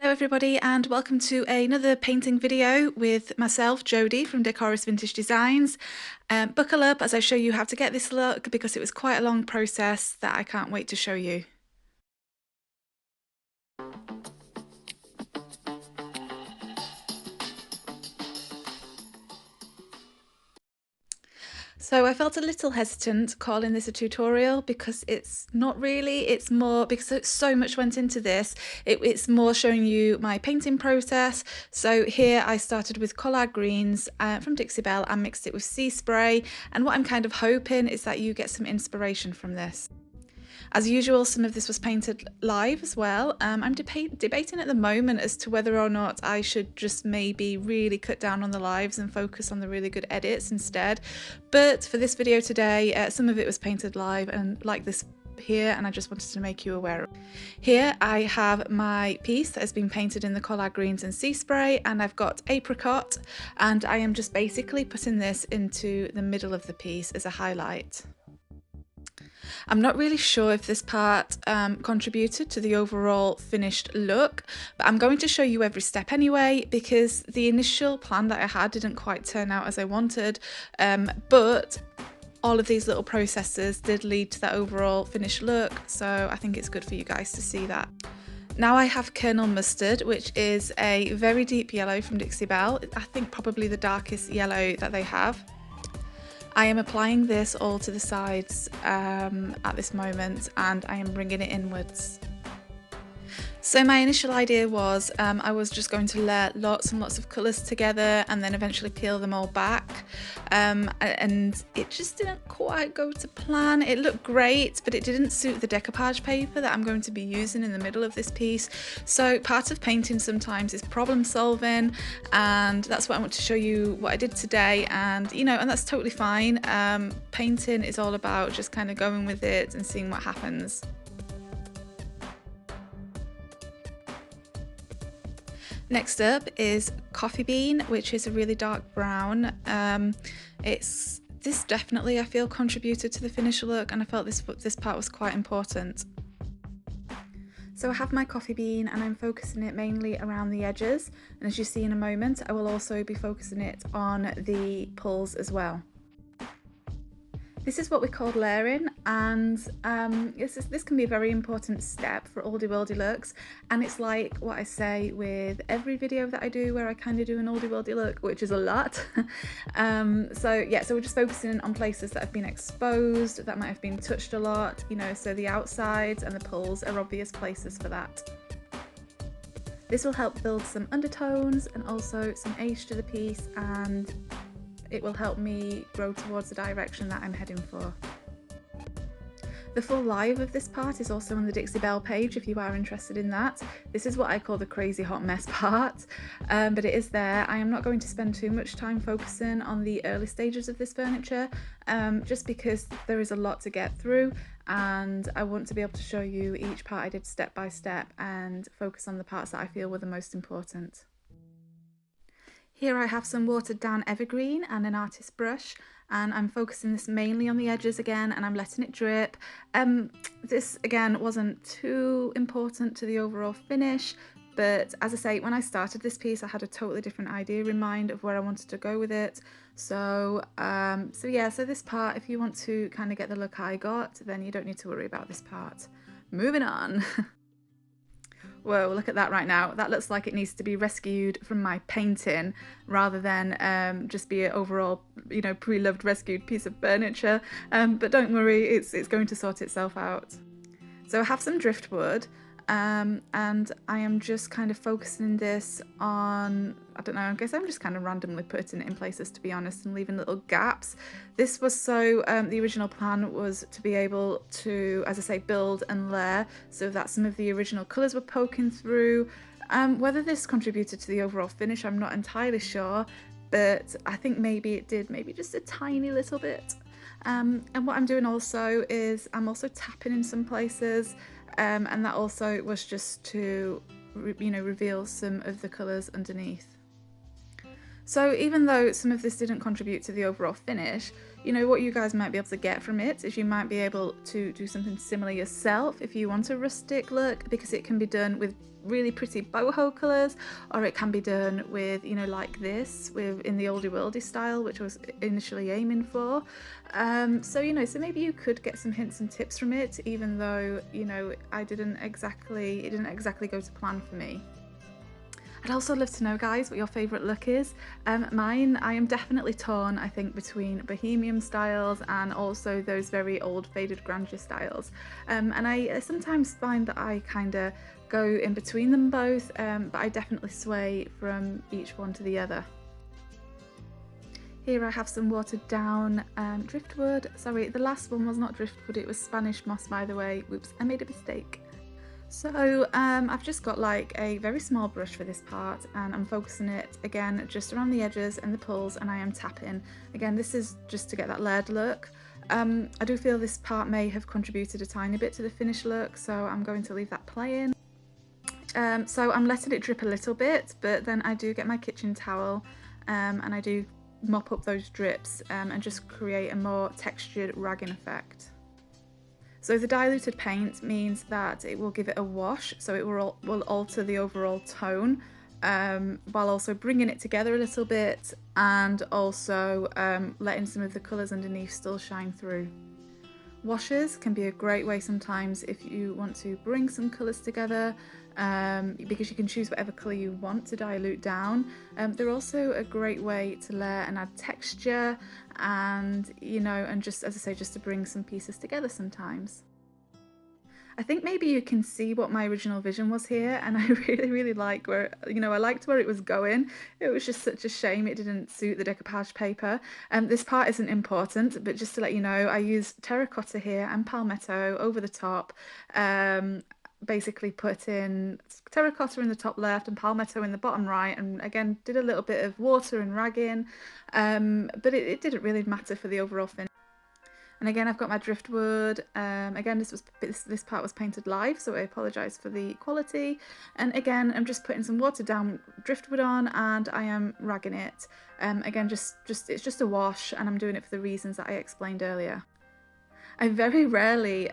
Hello everybody and welcome to another painting video with myself, Jodie from Decoupage Vintage Designs. Buckle up as I show you how to get this look because it was quite a long process that I can't wait to show you. So I felt a little hesitant calling this a tutorial because it's not really, it's more, because so much went into this, it's more showing you my painting process. So here I started with collard greens from Dixie Belle and mixed it with sea spray, and what I'm kind of hoping is that you get some inspiration from this. As usual, some of this was painted live as well. I'm debating at the moment as to whether or not I should just maybe really cut down on the lives and focus on the really good edits instead. But for this video today, some of it was painted live and like this here, and I just wanted to make you aware of it. Here I have my piece that has been painted in the collard greens and sea spray, and I've got apricot, and I am just basically putting this into the middle of the piece as a highlight. I'm not really sure if this part contributed to the overall finished look, but I'm going to show you every step anyway because the initial plan that I had didn't quite turn out as I wanted, but all of these little processes did lead to that overall finished look, so I think it's good for you guys to see that. Now I have Kernel Mustard, which is a very deep yellow from Dixie Belle. I think probably the darkest yellow that they have. I am applying this all to the sides at this moment, and I am bringing it inwards. So my initial idea was I was just going to layer lots and lots of colours together and then eventually peel them all back, and it just didn't quite go to plan. It looked great, but it didn't suit the decoupage paper that I'm going to be using in the middle of this piece. So part of painting sometimes is problem solving, and that's what I want to show you what I did today, and and that's totally fine. Painting is all about just kind of going with it and seeing what happens. Next up is Coffee Bean, which is a really dark brown. This definitely, I feel, contributed to the finished look, and I felt this part was quite important. So I have my coffee bean and I'm focusing it mainly around the edges, and as you see in a moment I will also be focusing it on the pulls as well. This is what we call layering, and this can be a very important step for oldie worldy looks, and it's like what I say with every video that I do where I kind of do an oldie worldy look, which is a lot. So we're just focusing on places that have been exposed, that might have been touched a lot, so the outsides and the pulls are obvious places for that. This will help build some undertones and also some age to the piece, and it will help me grow towards the direction that I'm heading for. The full live of this part is also on the Dixie Belle page if you are interested in that. This is what I call the crazy hot mess part, but it is there. I am not going to spend too much time focusing on the early stages of this furniture, just because there is a lot to get through, and I want to be able to show you each part I did step by step and focus on the parts that I feel were the most important. Here I have some watered down Evergreen and an artist brush, and I'm focusing this mainly on the edges again, and I'm letting it drip. This again wasn't too important to the overall finish, but as I say, when I started this piece I had a totally different idea in mind of where I wanted to go with it. So this part, if you want to kind of get the look I got, then you don't need to worry about this part. Moving on. Whoa, look at that right now. That looks like it needs to be rescued from my painting rather than just be an overall, pre-loved rescued piece of furniture. But don't worry, it's going to sort itself out. So I have some driftwood, and I am just kind of focusing this on, I don't know, I guess I'm just kind of randomly putting it in places, to be honest, and leaving little gaps. This was so, the original plan was to be able to, as I say, build and layer so that some of the original colours were poking through. Whether this contributed to the overall finish, I'm not entirely sure, but I think maybe it did, maybe just a tiny little bit. And what I'm doing also is I'm also tapping in some places, and that also was just to reveal some of the colours underneath. So even though some of this didn't contribute to the overall finish, you know, what you guys might be able to get from it is you might be able to do something similar yourself if you want a rustic look, because it can be done with really pretty boho colours, or it can be done with, you know, like this, with in the oldie worldy style, which I was initially aiming for. So, you know, so maybe you could get some hints and tips from it, even though, you know, it didn't exactly go to plan for me. I'd also love to know, guys, what your favourite look is. Mine, I am definitely torn, I think, between bohemian styles and also those very old faded grandeur styles. And I sometimes find that I kind of go in between them both, but I definitely sway from each one to the other. Here I have some watered down driftwood. Sorry, the last one was not driftwood, it was Spanish moss, by the way. Whoops, I made a mistake. So I've just got like a very small brush for this part, and I'm focusing it again just around the edges and the pulls, and I am tapping. Again, this is just to get that layered look. I do feel this part may have contributed a tiny bit to the finished look, so I'm going to leave that playing. So I'm letting it drip a little bit, but then I do get my kitchen towel and I do mop up those drips and just create a more textured ragging effect. So the diluted paint means that it will give it a wash, so it will alter the overall tone, while also bringing it together a little bit, and also letting some of the colours underneath still shine through. Washes can be a great way sometimes if you want to bring some colours together, because you can choose whatever colour you want to dilute down. They're also a great way to layer and add texture, and, you know, and just, as I say, just to bring some pieces together sometimes. I think maybe you can see what my original vision was here, and I really like where, you know, I liked where it was going. It was just such a shame it didn't suit the decoupage paper. This part isn't important, but just to let you know, I used terracotta here and palmetto over the top. Basically put in terracotta in the top left and palmetto in the bottom right, and again did a little bit of water and ragging, but it didn't really matter for the overall finish. And again, I've got my driftwood. Again, this part was painted live, so I apologise for the quality. And again, I'm just putting some watered down driftwood on, and I am ragging it. Again, it's just a wash, and I'm doing it for the reasons that I explained earlier. I very rarely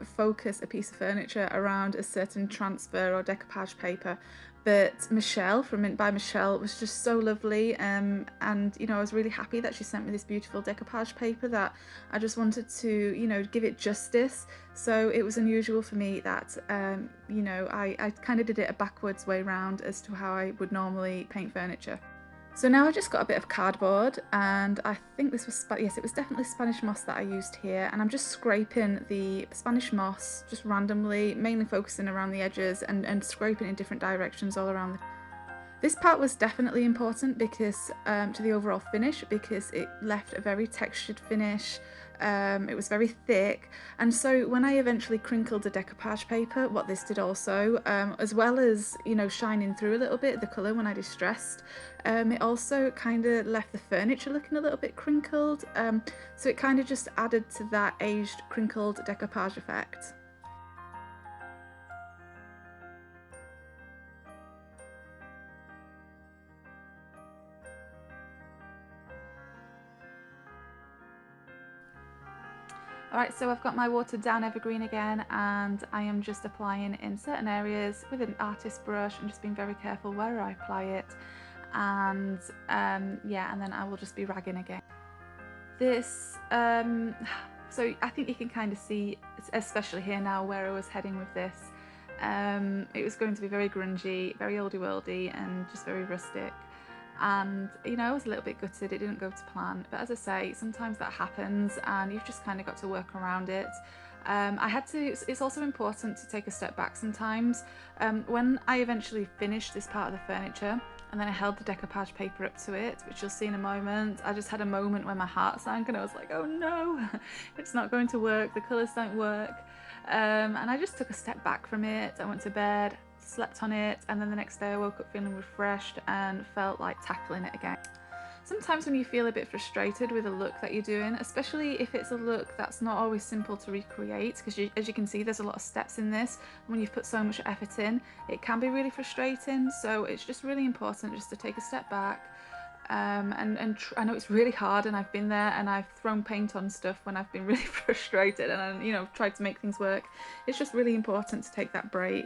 focus a piece of furniture around a certain transfer or decoupage paper, but Michelle from Mint by Michelle was just so lovely, and you know, I was really happy that she sent me this beautiful decoupage paper that I just wanted to, you know, give it justice. So it was unusual for me that you know, I kind of did it a backwards way round as to how I would normally paint furniture. So now I've just got a bit of cardboard, and I think this was, yes, it was definitely Spanish moss that I used here, and I'm just scraping the Spanish moss just randomly, mainly focusing around the edges and scraping in different directions all around. This part was definitely important because to the overall finish, because it left a very textured finish. It was very thick, and so when I eventually crinkled the decoupage paper, what this did also, as well as, you know, shining through a little bit the colour when I distressed, it also kind of left the furniture looking a little bit crinkled, so it kind of just added to that aged crinkled decoupage effect. Alright, so I've got my watered down evergreen again, and I am just applying in certain areas with an artist brush and just being very careful where I apply it, and yeah, and then I will just be ragging again. This, so I think you can kind of see, especially here now, where I was heading with this. It was going to be very grungy, very oldie worldy, and just very rustic. And, you know, I was a little bit gutted it didn't go to plan, but as I say, sometimes that happens and you've just kind of got to work around it. It's also important to take a step back sometimes. When I eventually finished this part of the furniture, and then I held the decoupage paper up to it, which you'll see in a moment, I just had a moment where my heart sank and I was like, oh no, it's not going to work, the colours don't work. And I just took a step back from it. I went to bed, slept on it, and then the next day I woke up feeling refreshed and felt like tackling it again. Sometimes when you feel a bit frustrated with a look that you're doing, especially if it's a look that's not always simple to recreate, because as you can see there's a lot of steps in this, when you've put so much effort in, it can be really frustrating. So it's just really important just to take a step back, I know it's really hard, and I've been there and I've thrown paint on stuff when I've been really frustrated and I, you know, tried to make things work. It's just really important to take that break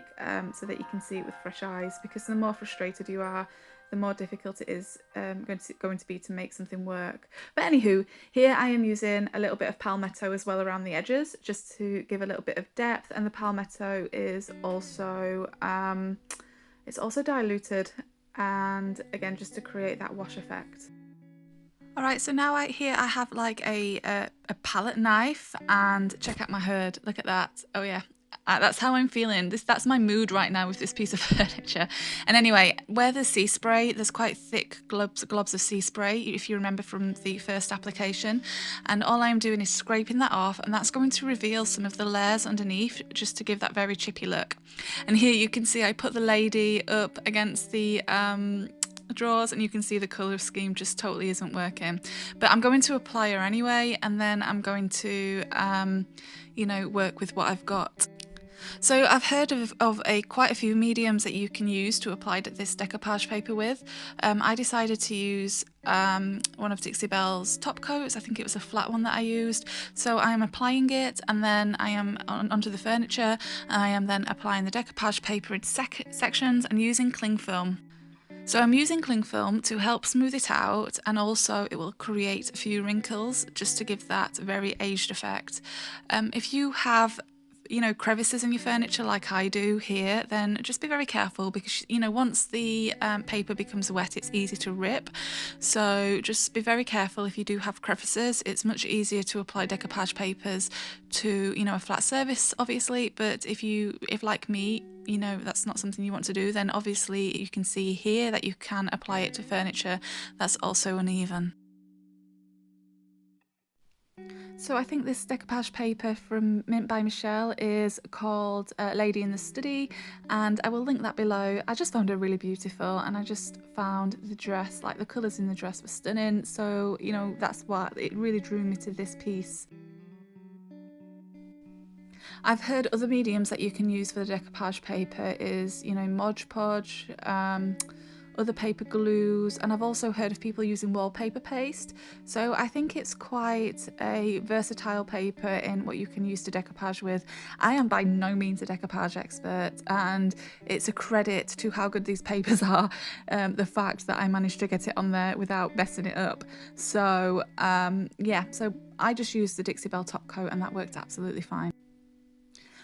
so that you can see it with fresh eyes, because the more frustrated you are, the more difficult it is going to be to make something work. But anywho, here I am using a little bit of Palmetto as well around the edges, just to give a little bit of depth, and the Palmetto is also it's also diluted, and again, just to create that wash effect. Alright, so now here I have like a palette knife, and check out my hood, look at that. Oh yeah, that's how I'm feeling. That's my mood right now with this piece of furniture. And anyway, where there's sea spray, there's quite thick globs of sea spray, if you remember from the first application. And all I'm doing is scraping that off, and that's going to reveal some of the layers underneath, just to give that very chippy look. And here you can see I put the lady up against the drawers, and you can see the colour scheme just totally isn't working. But I'm going to apply her anyway, and then I'm going to you know, work with what I've got. So I've heard of quite a few mediums that you can use to apply this decoupage paper with. I decided to use one of Dixie Belle's top coats. I think it was a flat one that I used. So I am applying it, and then I am onto the furniture, and I am then applying the decoupage paper in sections and using cling film. So I'm using cling film to help smooth it out, and also it will create a few wrinkles just to give that very aged effect. If you have, you know, crevices in your furniture like I do here, then just be very careful, because, you know, once the paper becomes wet, it's easy to rip. So just be very careful if you do have crevices. It's much easier to apply decoupage papers to, you know, a flat surface, obviously, but if like me, you know, that's not something you want to do, then obviously you can see here that you can apply it to furniture that's also uneven. So I think this decoupage paper from Mint by Michelle is called Lady in the Study, and I will link that below. I just found her really beautiful, and I just found the dress, like the colours in the dress were stunning, so, you know, that's what it really drew me to this piece. I've heard other mediums that you can use for the decoupage paper is, you know, Mod Podge, other paper glues, and I've also heard of people using wallpaper paste. So I think it's quite a versatile paper in what you can use to decoupage with. I am by no means a decoupage expert, and it's a credit to how good these papers are, the fact that I managed to get it on there without messing it up. So yeah, so I just used the Dixie Belle top coat, and that worked absolutely fine.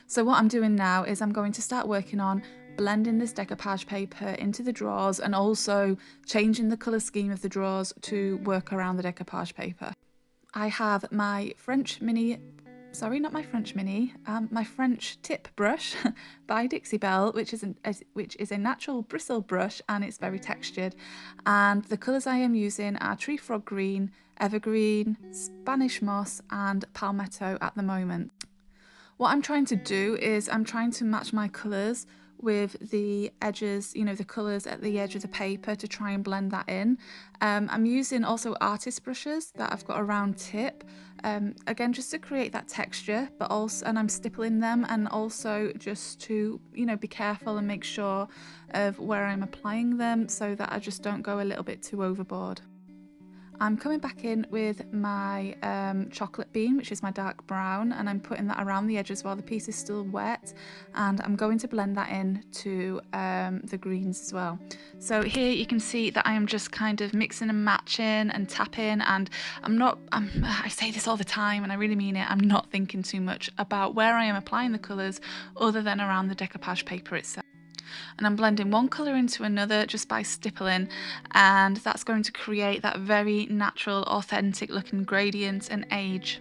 So what I'm doing now is I'm going to start working on blending this decoupage paper into the drawers, and also changing the colour scheme of the drawers to work around the decoupage paper. I have my French tip brush by Dixie Belle, which is a natural bristle brush, and it's very textured. And the colours I am using are Tree Frog Green, Evergreen, Spanish Moss and Palmetto at the moment. What I'm trying to do is I'm trying to match my colours with the edges, you know, the colours at the edge of the paper, to try and blend that in. I'm using also artist brushes that I've got a round tip, again just to create that texture, but also, and I'm stippling them, and also just to, you know, be careful and make sure of where I'm applying them, so that I just don't go a little bit too overboard. I'm coming back in with my chocolate bean, which is my dark brown, and I'm putting that around the edges while the piece is still wet, and I'm going to blend that in to the greens as well. So here you can see that I am just kind of mixing and matching and tapping, and I say this all the time and I really mean it, I'm not thinking too much about where I am applying the colours other than around the decoupage paper itself. And I'm blending one colour into another just by stippling, and that's going to create that very natural, authentic looking gradient and age.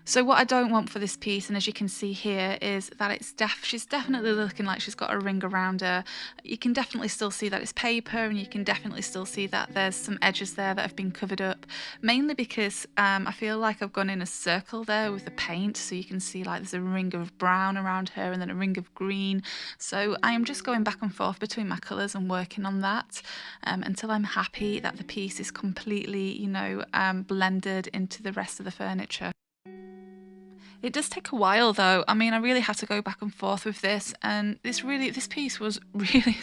So what I don't want for this piece, and as you can see here, is that she's definitely looking like she's got a ring around her. You can definitely still see that it's paper, and you can definitely still see that there's some edges there that have been covered up, mainly because I feel like I've gone in a circle there with the paint, so you can see like there's a ring of brown around her and then a ring of green. So I am just going back and forth between my colours and working on that until I'm happy that the piece is completely, you know, blended into the rest of the furniture. It does take a while though. I mean, I really had to go back and forth with this, and this piece was really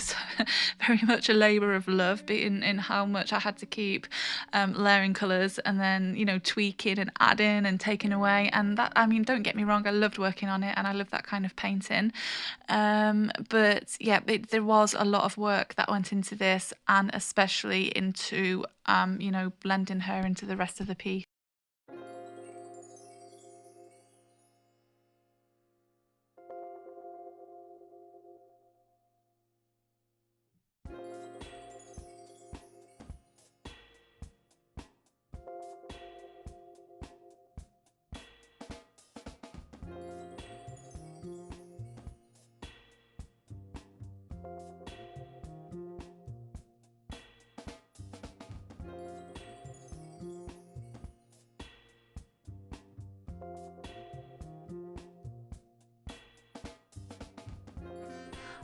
very much a labour of love in how much I had to keep layering colours and then, you know, tweaking and adding and taking away. And that, I mean, don't get me wrong, I loved working on it and I love that kind of painting. But yeah, there was a lot of work that went into this, and especially into, you know, blending her into the rest of the piece.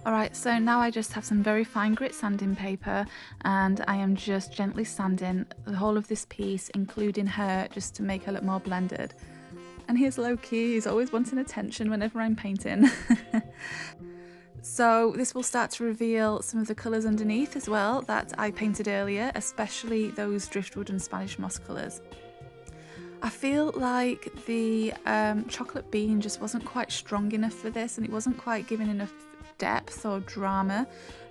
Alright, so now I just have some very fine grit sanding paper, and I am just gently sanding the whole of this piece, including her, just to make her look more blended. And here's Loki, he's always wanting attention whenever I'm painting. So this will start to reveal some of the colours underneath as well that I painted earlier, especially those driftwood and Spanish moss colours. I feel like the chocolate bean just wasn't quite strong enough for this, and it wasn't quite giving enough depth or drama.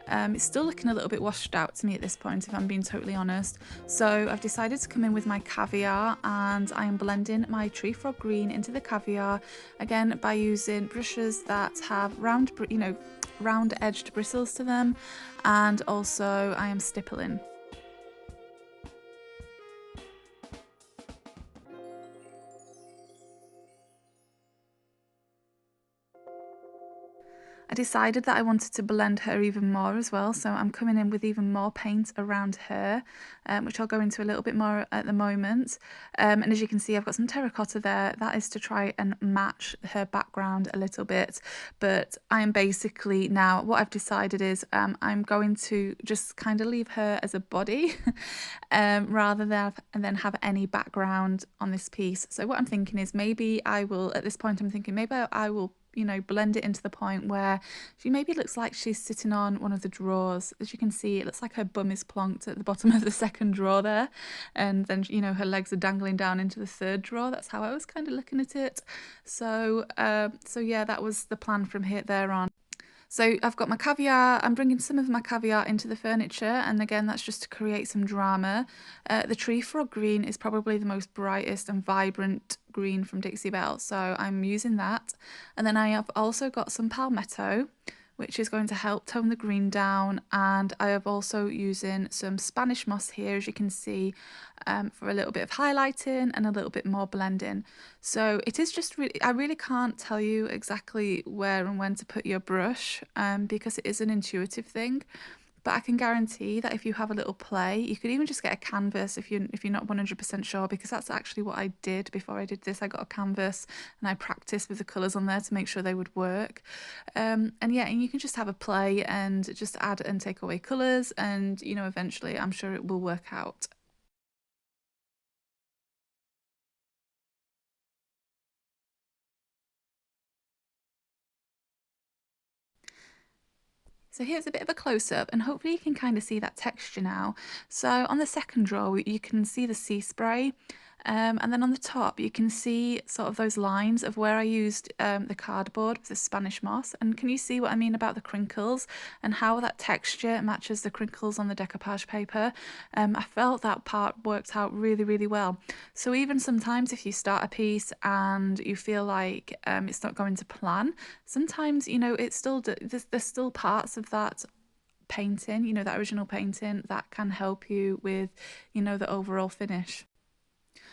It's still looking a little bit washed out to me at this point, if I'm being totally honest. So I've decided to come in with my Caviar, and I am blending my tree frog green into the Caviar, again by using brushes that have round edged bristles to them, and also I am stippling. I decided that I wanted to blend her even more as well, so I'm coming in with even more paint around her, which I'll go into a little bit more at the moment. And as you can see, I've got some terracotta there. That is to try and match her background a little bit, but I'm basically now, what I've decided is I'm going to just kind of leave her as a body rather than have any background on this piece. So what I'm thinking is maybe I will, at this point I'm thinking maybe I will, you know, blend it into the point where she maybe looks like she's sitting on one of the drawers. As you can see, it looks like her bum is plonked at the bottom of the second drawer there, and then, you know, her legs are dangling down into the third drawer. That's how I was kind of looking at it. So so yeah, that was the plan from there on. So I've got my Caviar, I'm bringing some of my Caviar into the furniture, and again that's just to create some drama. The tree frog green is probably the most brightest and vibrant green from Dixie Belle, so I'm using that. And then I have also got some Palmetto, which is going to help tone the green down, and I have also using some Spanish moss here, as you can see, for a little bit of highlighting and a little bit more blending. So it is just really, I really can't tell you exactly where and when to put your brush, because it is an intuitive thing. But I can guarantee that if you have a little play, you could even just get a canvas if you're not 100% sure, because that's actually what I did before I did this. I got a canvas and I practiced with the colours on there to make sure they would work. And yeah, and you can just have a play and just add and take away colours, and, you know, eventually I'm sure it will work out. So here's a bit of a close-up, and hopefully you can kind of see that texture now. So on the second drawer you can see the sea spray, and then on the top you can see sort of those lines of where I used the cardboard with the Spanish moss. And can you see what I mean about the crinkles and how that texture matches the crinkles on the decoupage paper? I felt that part worked out really, really well. So even sometimes if you start a piece and you feel like it's not going to plan, sometimes, you know, it's still there's still parts of that painting, you know, that original painting, that can help you with, you know, the overall finish.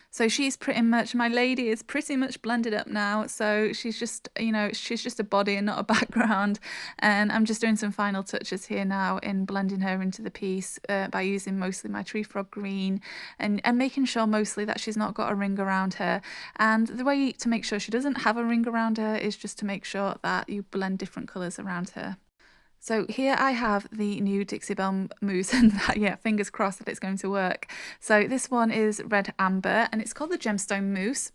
So she's pretty much, my lady is pretty much blended up now. So she's just, you know, she's just a body and not a background. And I'm just doing some final touches here now in blending her into the piece by using mostly my tree frog green, and making sure mostly that she's not got a ring around her. And the way to make sure she doesn't have a ring around her is just to make sure that you blend different colours around her. So here I have the new Dixie Belle mousse, and yeah, fingers crossed that it's going to work. So this one is red amber and it's called the Gemstone mousse.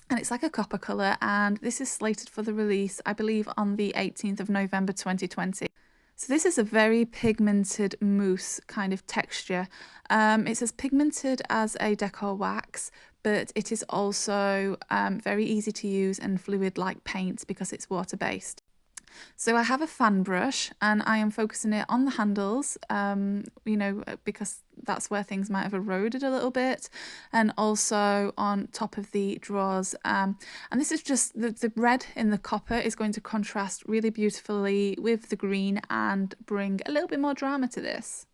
and it's like a copper colour, and this is slated for the release, I believe, on the 18th of November 2020. So this is a very pigmented mousse kind of texture. It's as pigmented as a decor wax, but it is also very easy to use and fluid like paint because it's water based. So I have a fan brush and I am focusing it on the handles, you know, because that's where things might have eroded a little bit, and also on top of the drawers. And this is just the red in the copper is going to contrast really beautifully with the green and bring a little bit more drama to this.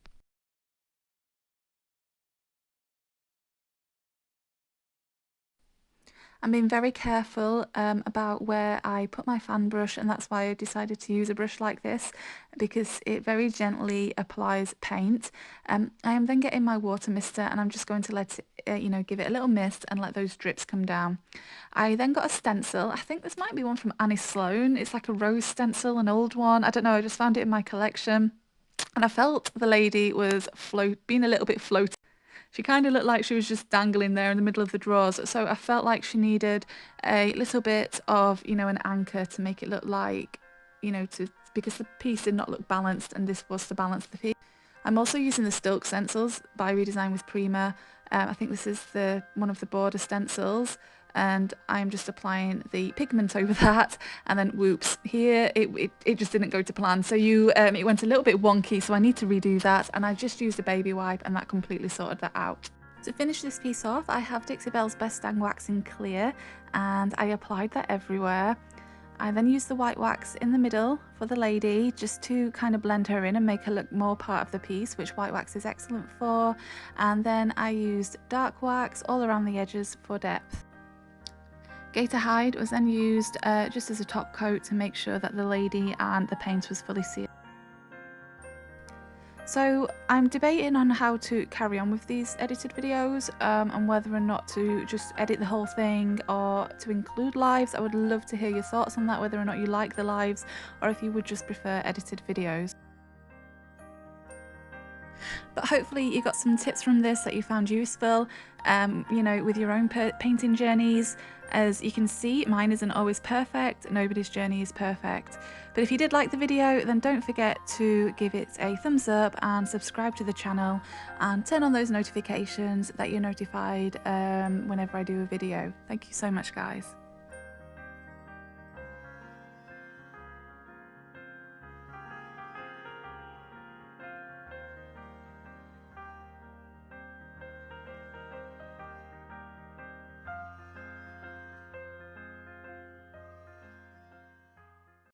I'm being very careful about where I put my fan brush, and that's why I decided to use a brush like this, because it very gently applies paint. I am then getting my water mister and I'm just going to let it, you know, give it a little mist and let those drips come down. I then got a stencil. I think this might be one from Annie Sloan. It's like a rose stencil, an old one. I don't know, I just found it in my collection. And I felt the lady was being a little bit floaty. She kind of looked like she was just dangling there in the middle of the drawers. So I felt like she needed a little bit of, you know, an anchor to make it look like, you know, because the piece did not look balanced, and this was to balance the piece. I'm also using the Silk Stencils by Redesign with Prima. I think this is one of the border stencils, and I'm just applying the pigment over that, and then whoops, here it just didn't go to plan. So it went a little bit wonky, so I need to redo that, and I just used a baby wipe and that completely sorted that out. To finish this piece off, I have Dixie Belle's Best Dang Wax in clear, and I applied that everywhere. I then used the white wax in the middle for the lady, just to kind of blend her in and make her look more part of the piece, which white wax is excellent for. And then I used dark wax all around the edges for depth. Gator hide was then used just as a top coat to make sure that the lady and the paint was fully sealed. So I'm debating on how to carry on with these edited videos, and whether or not to just edit the whole thing or to include lives. I would love to hear your thoughts on that, whether or not you like the lives or if you would just prefer edited videos. But hopefully you got some tips from this that you found useful, you know, with your own painting journeys. As you can see, mine isn't always perfect, nobody's journey is perfect. But if you did like the video, then don't forget to give it a thumbs up and subscribe to the channel and turn on those notifications that you're notified whenever I do a video. Thank you so much, guys.